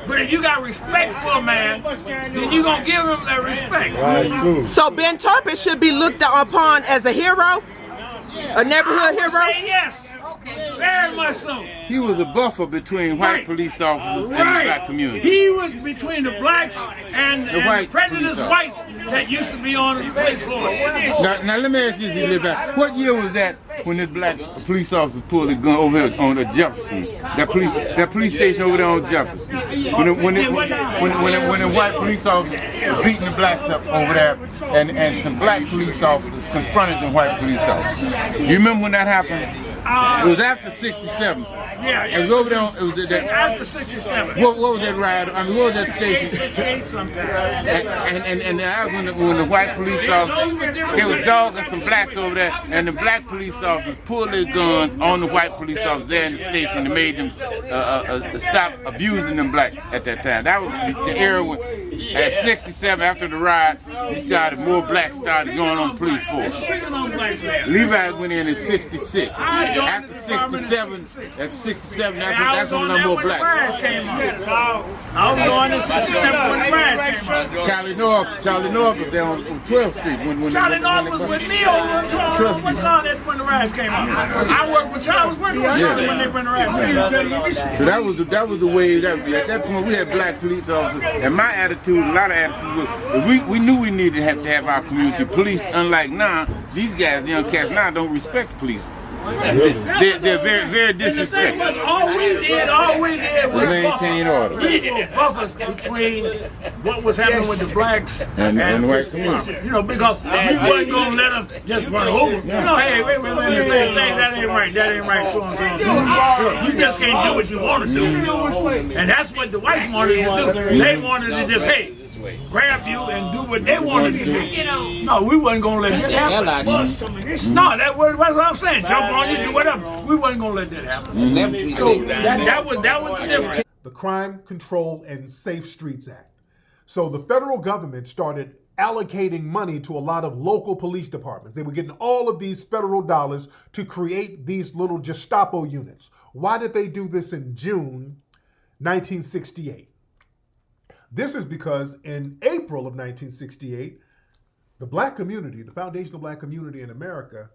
But if you got respect for a man, then you're going to give him that respect. Right. So Ben Turpin should be looked upon as a hero? A neighborhood hero? Say yes. Very much so. He was a buffer between white police officers and the black community. He was between the blacks and the prejudiced whites that used to be on the police force. Now let me ask you, what year was that when this black police officer pulled a gun over here on the Jefferson? That police station over there on Jefferson. When the white police officer was beating the blacks up over there, and some black police officers confronted the white police officers. You remember when that happened? It was after 67. Yeah, it was over there. It was after 67. What was that ride? I mean, what was that station? 68 sometime. And that was when the white police officers, they were dogging some blacks over there, and the black police officers pulled their guns on the white police officers there in the station and made them stop abusing them blacks at that time. That was the era when, at 67, after the riot, more blacks started going on the police force. Levi went in 66. After 67, that's when no more blacks. I was going in 67 when the riots came out. Charlie North was there on 12th Street. Charlie North was with me over 12th when the riots came out. I worked with Charlie, was working with Charlie when the riots came out. So that was the way, at that point we had black police officers, and my attitude, a lot of attitudes was, we knew we needed to have our community police, unlike now, these guys, young cats now don't respect the police. They're very, very disrespectful. All we did was maintain order. We were buffers between what was happening with the blacks and the white community. You know, because we wasn't gonna let them just run over. You know, hey, wait, that ain't right, so and so. You just can't do what you want to do, and that's what the whites wanted to do. They wanted to just grab you and do what they wanted to do. No, we wasn't gonna let that happen. No, that's what I'm saying. Jump on you, do whatever. We wasn't gonna let that happen. So that was the difference. The Crime Control and Safe Streets Act. So the federal government started allocating money to a lot of local police departments. They were getting all of these federal dollars to create these little Gestapo units. Why did they do this in June 1968? This is because in April of 1968, the black community, the foundational black community in America,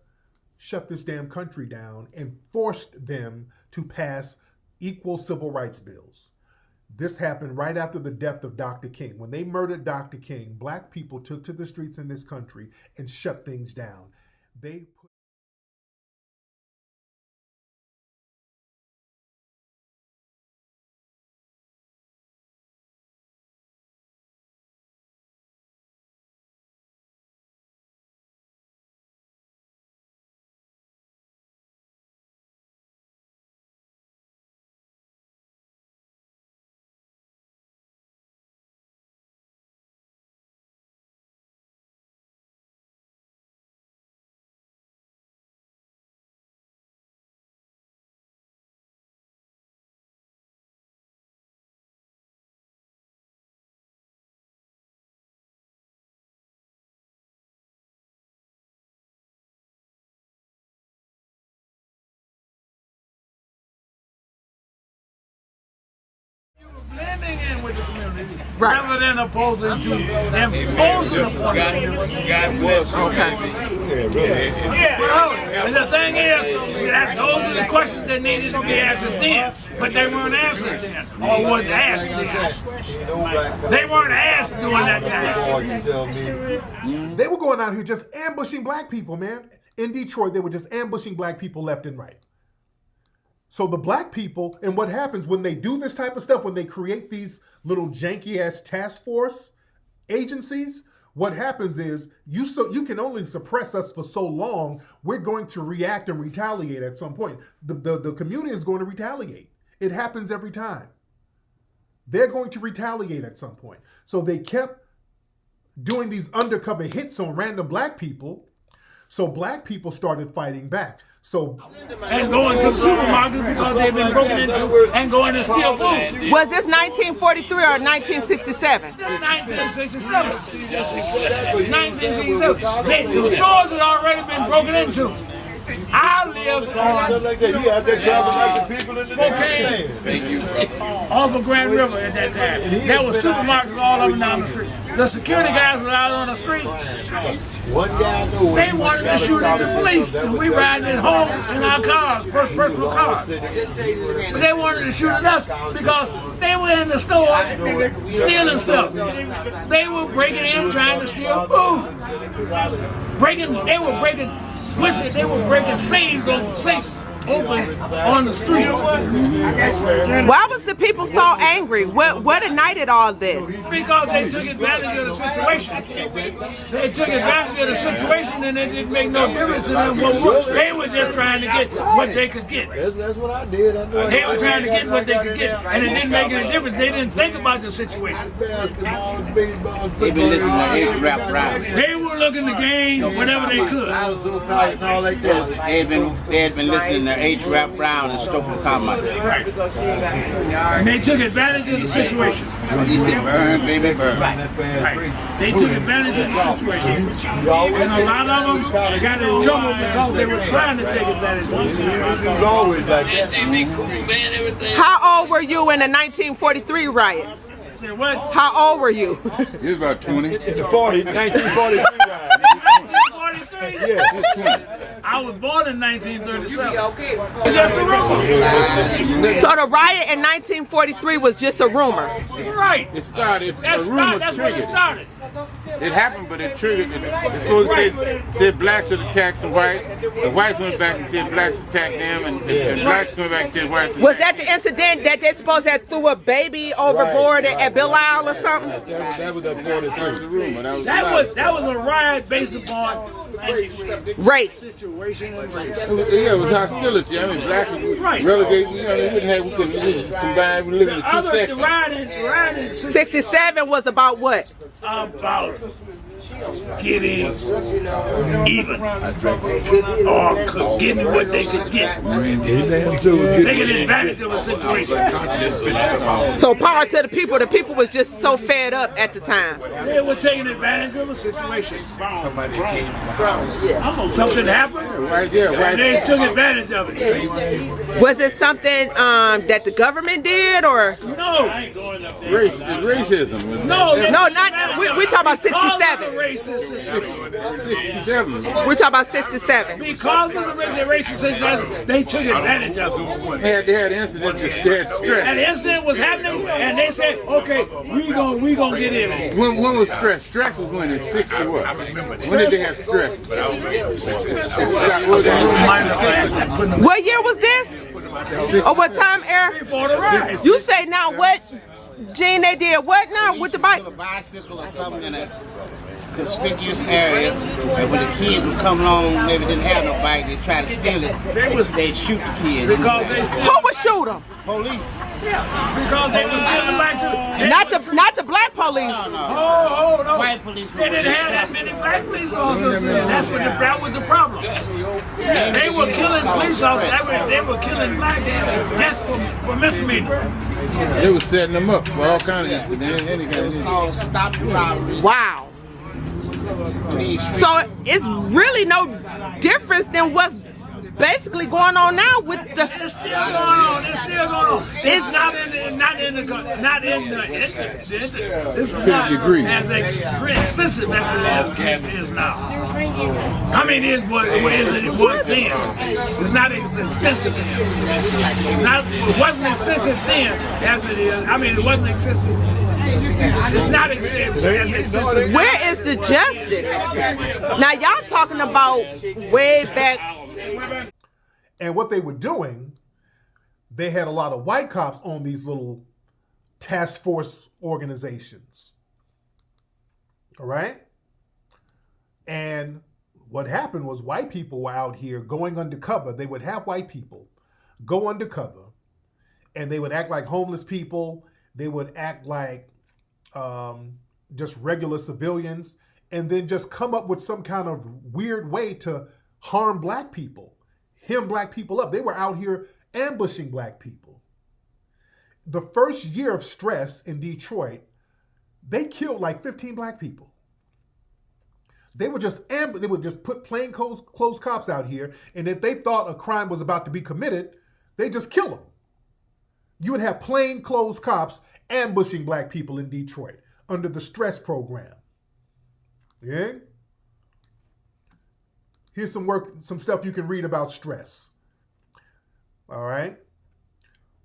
shut this damn country down and forced them to pass equal civil rights bills. This happened right after the death of Dr. King. When they murdered Dr. King, black people took to the streets in this country and shut things down. They put blending in with the community rather than opposing to them imposing upon the community. And the thing is, those are the questions that needed to be answered then, but they weren't answered then, or wasn't asked then. They weren't asked during that time. They were going out here just ambushing black people, man. In Detroit, they were just ambushing black people left and right. So the black people, and what happens when they do this type of stuff, when they create these little janky-ass task force agencies, what happens is you can only suppress us for so long. We're going to react and retaliate at some point. The community is going to retaliate. It happens every time. They're going to retaliate at some point. So they kept doing these undercover hits on random black people. So black people started fighting back. And going to the supermarket because they've been broken into and going to steal food. Was this 1943 or 1967? This is 1967. 1967. The stores had already been broken into. I lived on like that. You out there driving like the people in the cocaine off of Grand River at that time. There were supermarkets all up and down the street. The security guys were out on the street. One guy knew They wanted to shoot at the police, and we riding at home in our cars, personal cars. But they wanted to shoot at us because they were in the stores stealing stuff. They were breaking in trying to steal food. They were breaking whiskey. They were breaking safes open on the street. Why was the people so angry? What ignited all this? Because they took advantage of the situation. They took advantage of the situation, and it didn't make no difference to them. They were just trying to get what they could get. That's what I did. They were trying to get what they could get, and it didn't make any difference. They didn't think about the situation. They been listening to H rap rap. They were looking to gain whatever they could. I was so tight and all like that. They had been listening to H rap Brown and Stokely Carmichael. Right. And they took advantage of the situation. He said, "Burn, baby, burn." Right. They took advantage of the situation. And a lot of them got in trouble because they were trying to take advantage of the situation. It was always like that. How old were you in the 1943 riot? Say what? How old were you? He was about 20. It's a 1943 ride. 1943? Yeah. He was 20. I was born in 1937. It's just a rumor. So the riot in 1943 was just a rumor. Right. It started, That's a rumor when it triggered. started. It happened, but it triggered it. It's supposed to said blacks had attacked some whites. The whites went back and said blacks attacked them, and blacks went back and said whites attacked Was that the incident that they supposed to have threw a baby overboard at Bill Isle or something? That was that 43. That was the rumor. That was a riot based upon Race. situation and race. Yeah, it was hostility. I mean, blacks were relegated. You know, we couldn't combine. We lived in two The sections. riot in 67 was about what? about getting even or getting what they could get. Taking advantage of a situation. So power to the people. The people was just so fed up at the time. They were taking advantage of a situation. Something happened, and they took advantage of it. Was it something that the government did or? No. Racism. No, not. We talking about 67. We're talking about 67. Because of the racist, they took advantage of it. They had an incident. They had stress. And the incident was happening, and they said, "Okay, we gonna get in it." When was stress? Stress was when in 60 what? When did they have stress? What year was this? Or what time era? Before the riot. You say now what? Gene, they did what now with the bike? A bicycle or something in a conspicuous area, and when the kids would come along, maybe didn't have no bike, they try to steal it. They'd shoot the kid. Because they still Who would shoot them? Police. because they was stealing bicycles. Not the black police. No. White police. They didn't have that many black police officers. That was the problem. They were killing police officers. They were killing blacks just for misdemeanors. They were setting them up for all kinds of incidents. Any kind of Called stop robbery. Wow. So it's really no difference than what's basically going on now with the. It's still going on. It's still going on. It's not in the it's not as expensive as it is now. I mean, it was then. It's not as expensive then. It wasn't expensive then as it is. I mean, it wasn't expensive. It's not as expensive. Where is the justice? Now y'all talking about way back. And what they were doing, they had a lot of white cops on these little task force organizations. All right? And what happened was white people were out here going undercover. They would have white people go undercover, and they would act like homeless people. They would act like just regular civilians, and then just come up with some kind of weird way to harm black people, hem black people up. They were out here ambushing black people. The first year of stress in Detroit, they killed like 15 black people. They would just put plain clothes cops out here, and if they thought a crime was about to be committed, they just kill them. You would have plain clothes cops ambushing black people in Detroit under the stress program. Yeah? Here's some stuff you can read about stress. All right?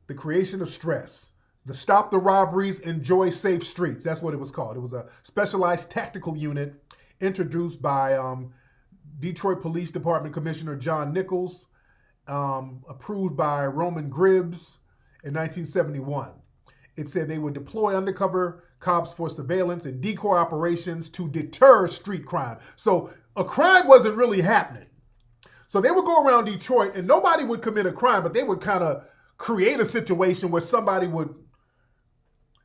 The creation of stress. The Stop the Robberies, Enjoy Safe Streets. That's what it was called. It was a specialized tactical unit introduced by Detroit Police Department Commissioner John Nichols, approved by Roman Gribbs in 1971. It said they would deploy undercover cops for surveillance and decoy operations to deter street crime. So a crime wasn't really happening. So they would go around Detroit and nobody would commit a crime, but they would kind of create a situation where somebody would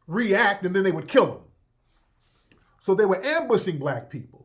react and then they would kill them. So they were ambushing black people.